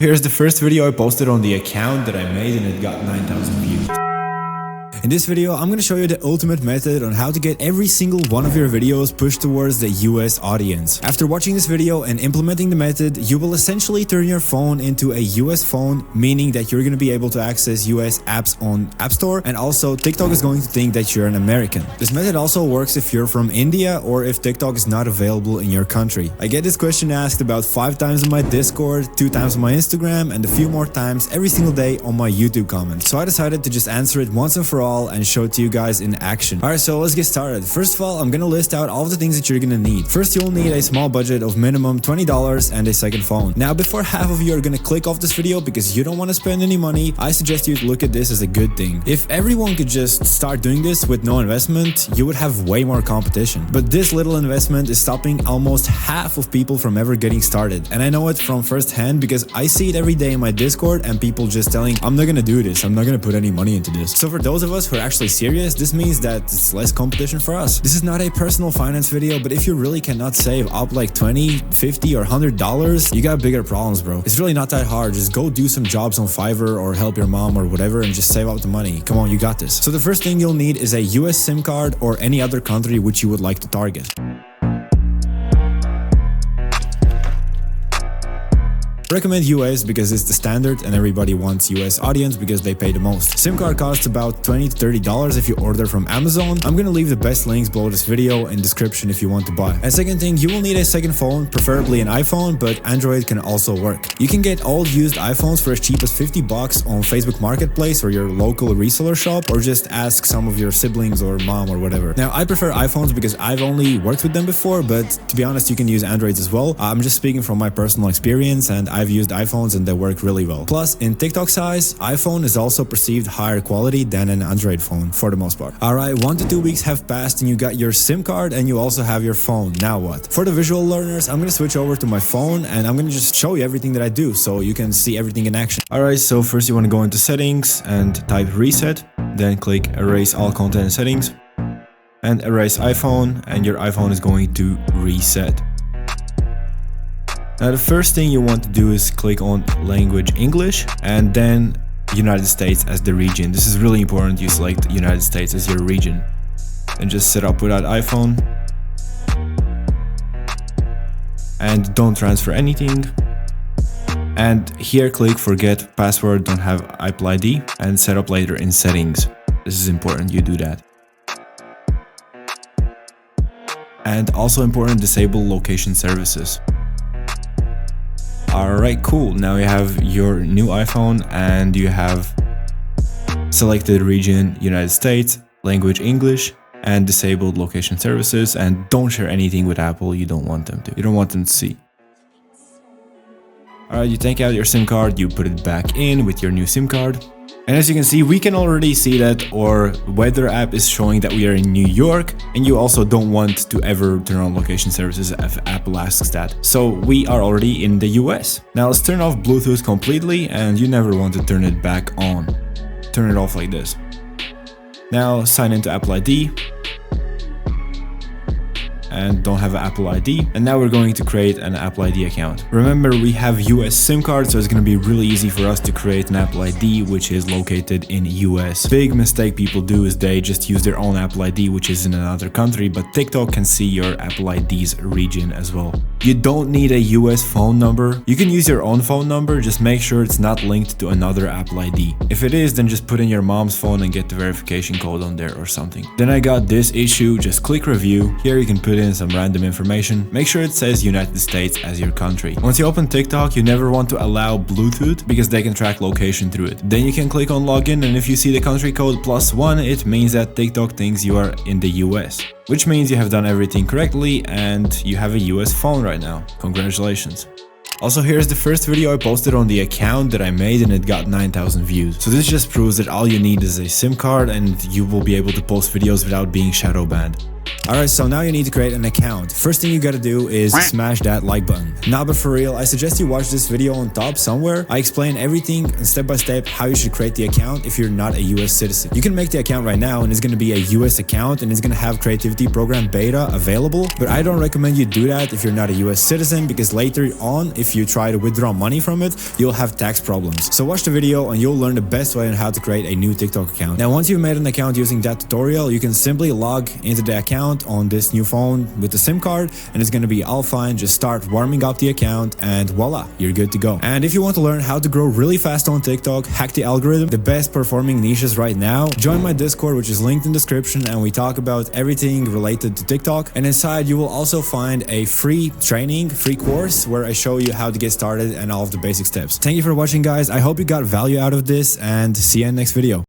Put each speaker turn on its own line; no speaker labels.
Here's the first video I posted on the account that I made and it got 9,000 views. In this video, I'm gonna show you the ultimate method on how to get every single one of your videos pushed towards the US audience. After watching this video and implementing the method, you will essentially turn your phone into a US phone, meaning that you're gonna be able to access US apps on App Store, and also TikTok is going to think that you're an American. This method also works if you're from India or if TikTok is not available in your country. I get this question asked about 5 times on my Discord, 2 times on my Instagram, and a few more times every single day on my YouTube comments. So I decided to just answer it once and for all and show it to you guys in action. Alright, so let's get started. First of all, I'm gonna list out all of the things that you're gonna need. First, you'll need a small budget of minimum $20 and a second phone. Now, before half of you are gonna click off this video because you don't want to spend any money, I suggest you look at this as a good thing. If everyone could just start doing this with no investment, you would have way more competition. But this little investment is stopping almost half of people from ever getting started. And I know it from first hand because I see it every day in my Discord and people just telling, I'm not gonna do this, I'm not gonna put any money into this. So for those of us who are actually serious, this means that it's less competition for us. This is not a personal finance video, but if you really cannot save up like $20, $50 or $100, you got bigger problems, bro. It's really not that hard. Just go do some jobs on Fiverr or help your mom or whatever and just save up the money. Come on, you got this. So the first thing you'll need is a US SIM card or any other country which you would like to target. I recommend US because it's the standard and everybody wants US audience because they pay the most. SIM card costs about $20 to $30 if you order from Amazon. I'm gonna leave the best links below this video in description if you want to buy. And second thing, you will need a second phone, preferably an iPhone, but Android can also work. You can get old used iPhones for as cheap as $50 on Facebook Marketplace or your local reseller shop, or just ask some of your siblings or mom or whatever. Now, I prefer iPhones because I've only worked with them before, but to be honest, you can use Androids as well. I'm just speaking from my personal experience and I've used iPhones and they work really well. Plus, in TikTok size, iPhone is also perceived higher quality than an Android phone for the most part. Alright, 1 to 2 weeks have passed and you got your SIM card and you also have your phone. Now what? For the visual learners, I'm gonna switch over to my phone and I'm gonna just show you everything that I do so you can see everything in action. Alright, so first you want to go into settings and type reset, then click erase all content and settings and erase iPhone, and your iPhone is going to reset. Now the first thing you want to do is click on language English and then United States as the region. This is really important, you select United States as your region. And just set up without iPhone. And don't transfer anything. And here click forget password, don't have Apple ID, and set up later in settings. This is important, you do that. And also important, disable location services. Alright, cool. Now you have your new iPhone and you have selected region United States, language English, and disabled location services, and don't share anything with Apple you don't want them to. You don't want them to see. Alright, you take out your SIM card, you put it back in with your new SIM card. And as you can see, we can already see that our weather app is showing that we are in New York, and you also don't want to ever turn on location services if Apple asks that. So we are already in the US. Now let's turn off Bluetooth completely, and you never want to turn it back on. Turn it off like this. Now sign into Apple ID. And don't have an Apple ID. And now we're going to create an Apple ID account. Remember, we have US SIM card, so it's going to be really easy for us to create an Apple ID which is located in US. Big mistake people do is they just use their own Apple ID which is in another country, but TikTok can see your Apple ID's region as well. You don't need a US phone number. You can use your own phone number, just make sure it's not linked to another Apple ID. If it is, then just put in your mom's phone and get the verification code on there or something. Then I got this issue, just click review. Here you can put in some random information. Make sure it says United States as your country. Once you open TikTok, you never want to allow Bluetooth because they can track location through it. Then you can click on login, and if you see the country code +1, it means that TikTok thinks you are in the US. Which means you have done everything correctly and you have a US phone right now. Congratulations. Also, here's the first video I posted on the account that I made and it got 9,000 views. So this just proves that all you need is a SIM card and you will be able to post videos without being shadow banned. Alright, so now you need to create an account. First thing you gotta do is smash that like button. Nah, but for real, I suggest you watch this video on top somewhere. I explain everything and step by step how you should create the account if you're not a US citizen. You can make the account right now and it's gonna be a US account and it's gonna have Creativity Program Beta available, but I don't recommend you do that if you're not a US citizen, because later on, if you try to withdraw money from it, you'll have tax problems. So watch the video and you'll learn the best way on how to create a new TikTok account. Now, once you've made an account using that tutorial, you can simply log into the account on this new phone with the SIM card and it's gonna be all fine. Just start warming up the account and voila, you're good to go. And if you want to learn how to grow really fast on TikTok, hack the algorithm, the best performing niches right now, join my Discord, which is linked in the description, and we talk about everything related to TikTok. And inside you will also find a free training, free course where I show you how to get started and all of the basic steps. Thank you for watching, guys. I hope you got value out of this and see you in the next video.